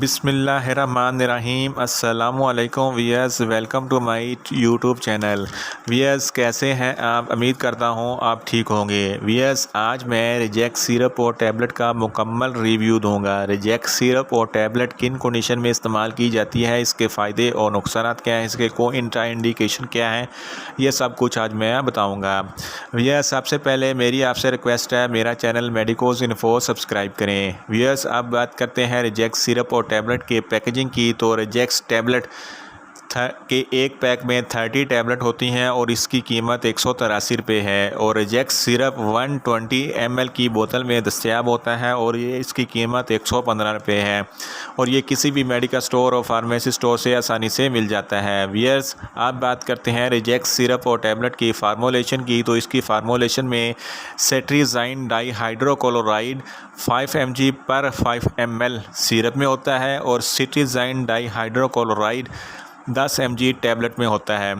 बिस्मिल्लाहिर्रहमानिर्रहीम अस्सलामुअलैकुम viewers, welcome to my YouTube channel. Viewers, कैसे हैं आप? उम्मीद करता हूं आप ठीक होंगे। वियर्स, आज मैं रिजेक्स सिरप और टैबलेट का मुकम्मल रिव्यू दूंगा। रिजेक्स सिरप और टैबलेट किन कंडीशन में इस्तेमाल की जाती है, इसके फ़ायदे और नुकसान क्या हैं, इसके कोंट्रा इंडिकेशन क्या हैं, ये सब कुछ आज मैं बताऊँगा। वियर्स, सबसे पहले मेरी आपसे रिक्वेस्ट है, मेरा चैनल मेडिकोस इन्फो सब्सक्राइब करें। वियर्स, अब बात करते हैं रिजेक्स सिरप और टैबलेट के पैकेजिंग की। तो रिजेक्स टैबलेट के एक पैक में 30 टैबलेट होती हैं और इसकी कीमत 183 रुपये है। और रिजेक्स सिरप 120 ml की बोतल में दस्तयाब होता है और ये इसकी कीमत 115 रुपये है और ये किसी भी मेडिकल स्टोर और फार्मेसी स्टोर से आसानी से मिल जाता है। वियर्स, आप बात करते हैं रिजेक्स सिरप और टैबलेट की फार्मूलेशन की। तो इसकी फार्मूलेशन में सेट्रीजाइन डाईहाइड्रोक्लोराइड 5 mg पर 5 ml सिरप में होता है और सिट्रीजाइन डाईहाइड्रोक्लोराइड 10 mg टैबलेट में होता है।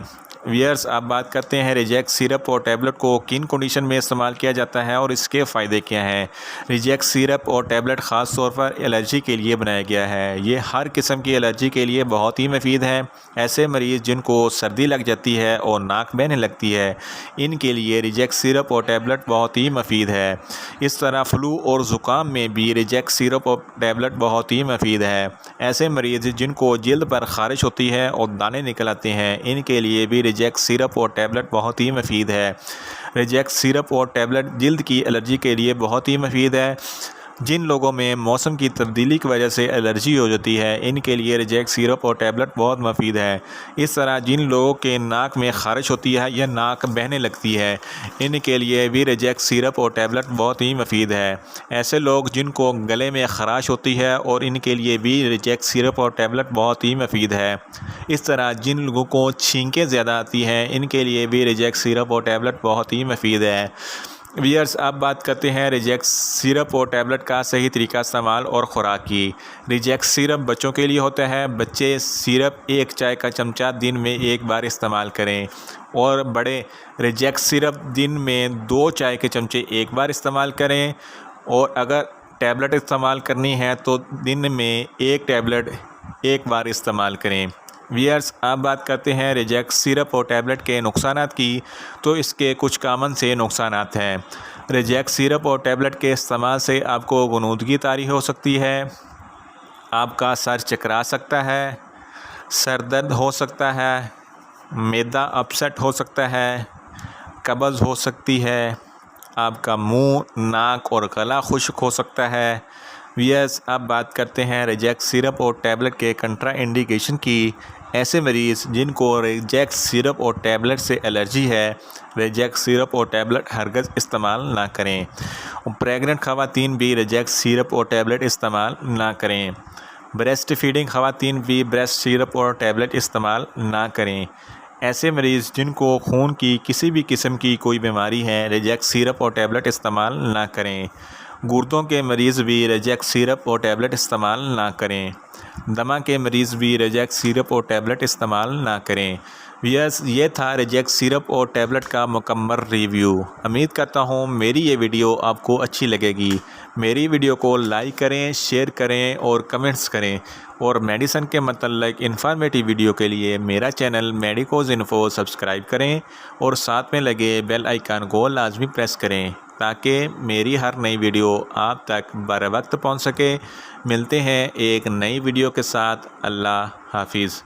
वियर्स, आप बात करते हैं रिजेक्स सिरप और टैबलेट को किन कंडीशन में इस्तेमाल किया जाता है और इसके फ़ायदे क्या हैं। रिजेक्स सिरप और टैबलेट ख़ास तौर पर एलर्जी के लिए बनाया गया है। ये हर किस्म की एलर्जी के लिए बहुत ही मुफीद है। ऐसे मरीज़ जिनको सर्दी लग जाती है और नाक बहने लगती है, इनके लिए रिजेक्स सिरप और टैबलेट बहुत ही मुफीद है। इस तरह फ्लू और ज़ुकाम में भी रिजेक्स सिरप और टैबलेट बहुत ही मुफीद है। ऐसे मरीज़ जिनको जल्द पर ख़ारिश होती है और दाने निकल आते हैं, इनके लिए भी रिजेक्स सिरप और टैबलेट बहुत ही मुफीद है। रिजेक्स सिरप और टैबलेट जल्द की एलर्जी के लिए बहुत ही मुफीद है। जिन लोगों में मौसम की तब्दीली की वजह से एलर्जी हो जाती है, इनके लिए रिजेक्स सिरप और टैबलेट बहुत मुफीद है। इस तरह जिन लोगों के नाक में ख़ारिश होती है या नाक बहने लगती है, इनके लिए भी रिजेक्स सिरप और टैबलेट बहुत ही मुफीद है। ऐसे लोग जिनको गले में ख़राश होती है और इनके लिए भी रिजेक्स सिरप और टैबलेट बहुत ही मुफीद है। इस तरह जिन लोगों को छींकें ज़्यादा आती हैं, इनके लिए भी रिजेक्स सिरप और टैबलेट बहुत ही मुफीद है। वियर्स, अब बात करते हैं रिजेक्स सिरप और टैबलेट का सही तरीका इस्तेमाल और ख़ुराक की। रिजेक्स सिरप बच्चों के लिए होता है। बच्चे सिरप 1 चाय का चमचा दिन में 1 बार इस्तेमाल करें और बड़े रिजेक्स सिरप दिन में 2 चाय के चमचे 1 बार इस्तेमाल करें। और अगर टैबलेट इस्तेमाल करनी है तो दिन में 1 टैबलेट 1 बार इस्तेमाल करें। वियर्स, आप बात करते हैं रिजेक्स सिरप और टैबलेट के नुकसानात की। तो इसके कुछ कॉमन से नुकसानात हैं। रिजेक्स सिरप और टैबलेट के इस्तेमाल से आपको गुनूदगी तारी हो सकती है, आपका सर चकरा सकता है, सर दर्द हो सकता है, मैदा अपसेट हो सकता है, कब्ज़ हो सकती है, आपका मुंह, नाक और गला खुश्क हो सकता है। वियर्स, अब बात करते हैं रिजेक्स सिरप और टैबलेट के कंट्रा इंडिकेशन की। ऐसे मरीज़ जिनको रिजेक्स सिरप और टैबलेट से एलर्जी है, रिजेक्स सिरप और टैबलेट हरगज़ इस्तेमाल ना करें। प्रेग्नेंट ख़वातीन भी रिजेक्स सिरप और टैबलेट इस्तेमाल ना करें। ब्रेस्ट फीडिंग ख़वातीन भी ब्रेस्ट सिरप और टैबलेट इस्तेमाल ना करें। ऐसे मरीज़ जिनको खून की किसी भी किस्म की कोई बीमारी है, रिजेक्स सिरप और टैबलेट इस्तेमाल ना करें। गुर्दों के मरीज़ भी रिजेक्स सिरप और टैबलेट इस्तेमाल ना करें। दमा के मरीज़ भी रिजेक्स सिरप और टैबलेट इस्तेमाल ना करें। वियर्स, ये था रिजेक्स सिरप और टैबलेट का मुकम्मल रिव्यू। उम्मीद करता हूँ मेरी ये वीडियो आपको अच्छी लगेगी। मेरी वीडियो को लाइक करें, शेयर करें और कमेंट्स करें। और मेडिसिन के मतलब इन्फॉर्मेटिव वीडियो के लिए मेरा चैनल मेडिकोस इन्फो सब्सक्राइब करें और साथ में लगे बेल आइकन को लाजमी प्रेस करें ताकि मेरी हर नई वीडियो आप तक बर वक्त पहुँच सके। मिलते हैं एक नई वीडियो के साथ। अल्लाह हाफिज़।